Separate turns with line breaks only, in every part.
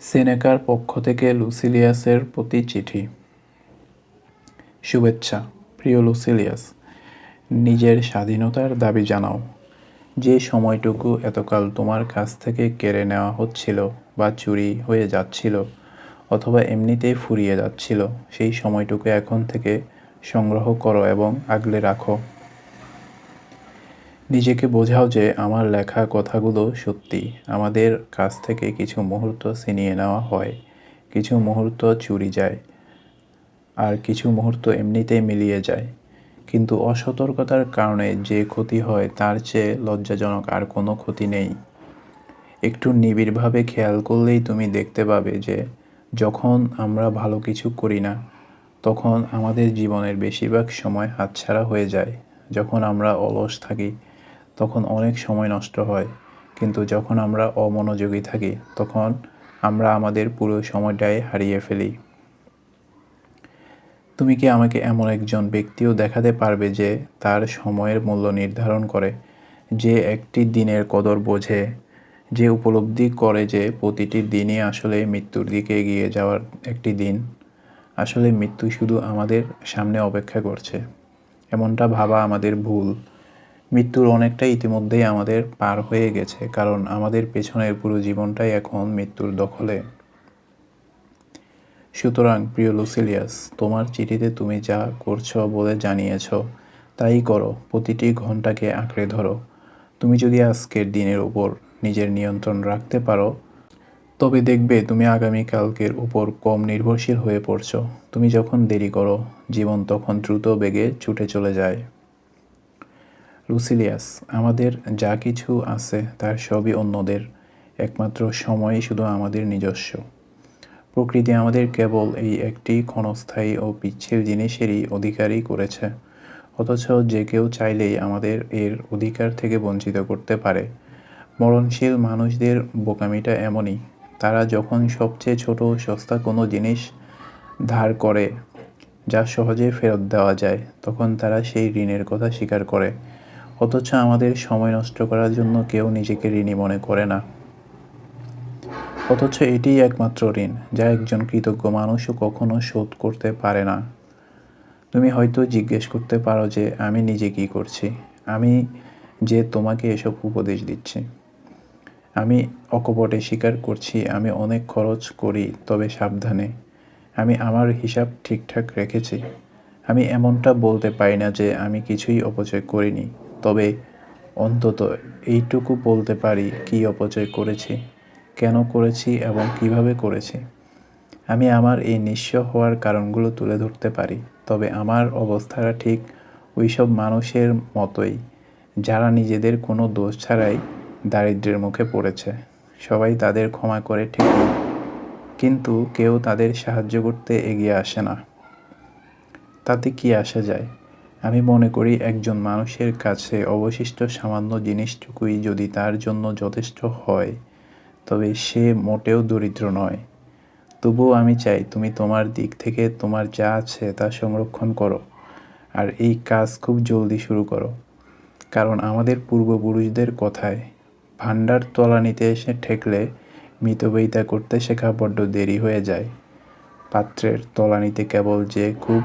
সেনেকার পক্ষ থেকে লুসিলিয়াসের প্রতি চিঠি। শুভেচ্ছা প্রিয় লুসিলিয়াস, নিজের স্বাধীনতার দাবি জানাও। যে সময়টুকু এতকাল তোমার কাছ থেকে কেড়ে নেওয়া হচ্ছিল বা চুরি হয়ে যাচ্ছিল অথবা এমনিতেই ফুরিয়ে যাচ্ছিল, সেই সময়টুকু এখন থেকে সংগ্রহ করো এবং আগলে রাখো। নিজেকে বোঝাও যে আমার লেখা কথাগুলো সত্যি। আমাদের কাছ থেকে কিছু মুহূর্ত ছিনিয়ে নেওয়া হয়, কিছু মুহূর্ত চুরি যায়, আর কিছু মুহূর্ত এমনিতেই মিলিয়ে যায়। কিন্তু অসতর্কতার কারণে যে ক্ষতি হয় তার চেয়ে লজ্জাজনক আর কোনো ক্ষতি নেই। একটু নিবিড়ভাবে খেয়াল করলেই তুমি দেখতে পাবে যে যখন আমরা ভালো কিছু করি না, তখন আমাদের জীবনের বেশিরভাগ সময় হাতছাড়া হয়ে যায়। যখন আমরা অলস থাকি, তখন অনেক সময় নষ্ট হয়। কিন্তু যখন আমরা অমনোযোগী থাকি, তখন আমরা আমাদের পুরো সময়টাই হারিয়ে ফেলি। তুমি কি আমাকে এমন একজন ব্যক্তিও দেখাতে পারবে যে তার সময়ের মূল্য নির্ধারণ করে, যে একটি দিনের কদর বোঝে, যে উপলব্ধি করে যে প্রতিটি দিনই আসলে মৃত্যুর দিকে এগিয়ে যাওয়ার একটি দিন? আসলে মৃত্যু শুধু আমাদের সামনে অপেক্ষা করছে, এমনটা ভাবা আমাদের ভুল। মৃত্যুর অনেকটা ইতিমধ্যেই আমাদের পার হয়ে গেছে, কারণ আমাদের পেছনের পুরো জীবনটাই এখন মৃত্যুর দখলে। সুতরাং প্রিয় লুসিলিয়াস, তোমার চিঠিতে তুমি যা করছো বলে জানিয়েছ তাই করো। প্রতিটি ঘন্টাকে আঁকড়ে ধরো। তুমি যদি আজকের দিনের উপর নিজের নিয়ন্ত্রণ রাখতে পারো, তবে দেখবে তুমি আগামীকালকের উপর কম নির্ভরশীল হয়ে পড়ছো। তুমি যখন দেরি করো, জীবন তখন দ্রুত বেগে ছুটে চলে যায়। লুসিলিয়াস, আমাদের যা কিছু আছে তার সবই অন্যদের, একমাত্র সময়ই শুধু আমাদের নিজস্ব। প্রকৃতি আমাদের কেবল এই একটি ক্ষণস্থায়ী ও পিচ্ছিল জিনিসেরই অধিকারী করেছে, অথচ যে কেউ চাইলেই আমাদের এর অধিকার থেকে বঞ্চিত করতে পারে। মরণশীল মানুষদের বোকামিটা এমনই, তারা যখন সবচেয়ে ছোট সস্তা কোনো জিনিস ধার করে যা সহজে ফেরত দেওয়া যায়, তখন তারা সেই ঋণের কথা স্বীকার করে। অথচ আমাদের সময় নষ্ট করার জন্য কেউ নিজেকে ঋণী মনে করে না। অথচ এটিই একমাত্র ঋণ যা একজন কৃতজ্ঞ মানুষও কখনো শোধ করতে পারে না। তুমি হয়তো জিজ্ঞেস করতে পারো যে আমি নিজে কী করছি, আমি যে তোমাকে এসব উপদেশ দিচ্ছি। আমি অকপটে স্বীকার করছি আমি অনেক খরচ করি, তবে সাবধানে। আমি আমার হিসাব ঠিকঠাক রেখেছি। আমি এমনটা বলতে পারি না যে আমি কিছুই অপচয় করিনি, তবে অন্তত এইটুকু বলতে পারি কী অপচয় করেছি, কেন করেছি এবং কিভাবে করেছি। আমি আমার এই নিঃস্ব হওয়ার কারণগুলো তুলে ধরতে পারি, তবে আমার অবস্থাটা ঠিক ওইসব মানুষের মতোই যারা নিজেদের কোনো দোষ ছাড়াই দারিদ্র্যের মুখে পড়েছে। সবাই তাদের ক্ষমা করে ঠিকই, কিন্তু কেউ তাদের সাহায্য করতে এগিয়ে আসে না। তাতে কি আসা যায়? আমি মনে করি একজন মানুষের কাছে অবশিষ্ট সামান্য জিনিসটুকুই যদি তার জন্য যথেষ্ট হয়, তবে সে মোটেও দরিদ্র নয়। তবুও আমি চাই তুমি তোমার দিক থেকে তোমার যা আছে তা সংরক্ষণ করো, আর এই কাজ খুব জলদি শুরু করো। কারণ আমাদের পূর্বপুরুষদের কথায়, ভাণ্ডার তলানিতে এসে ঠেকলে মিতব্যয়িতা করতে শেখা বড্ড দেরি হয়ে যায়। পাত্রের তলানিতে কেবল যে খুব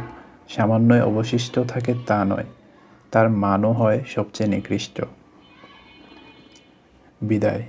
সামান্যই অবশিষ্ট থাকে তা নয়, তার মানও হয় সবচেয়ে নিকৃষ্ট। বিদায়।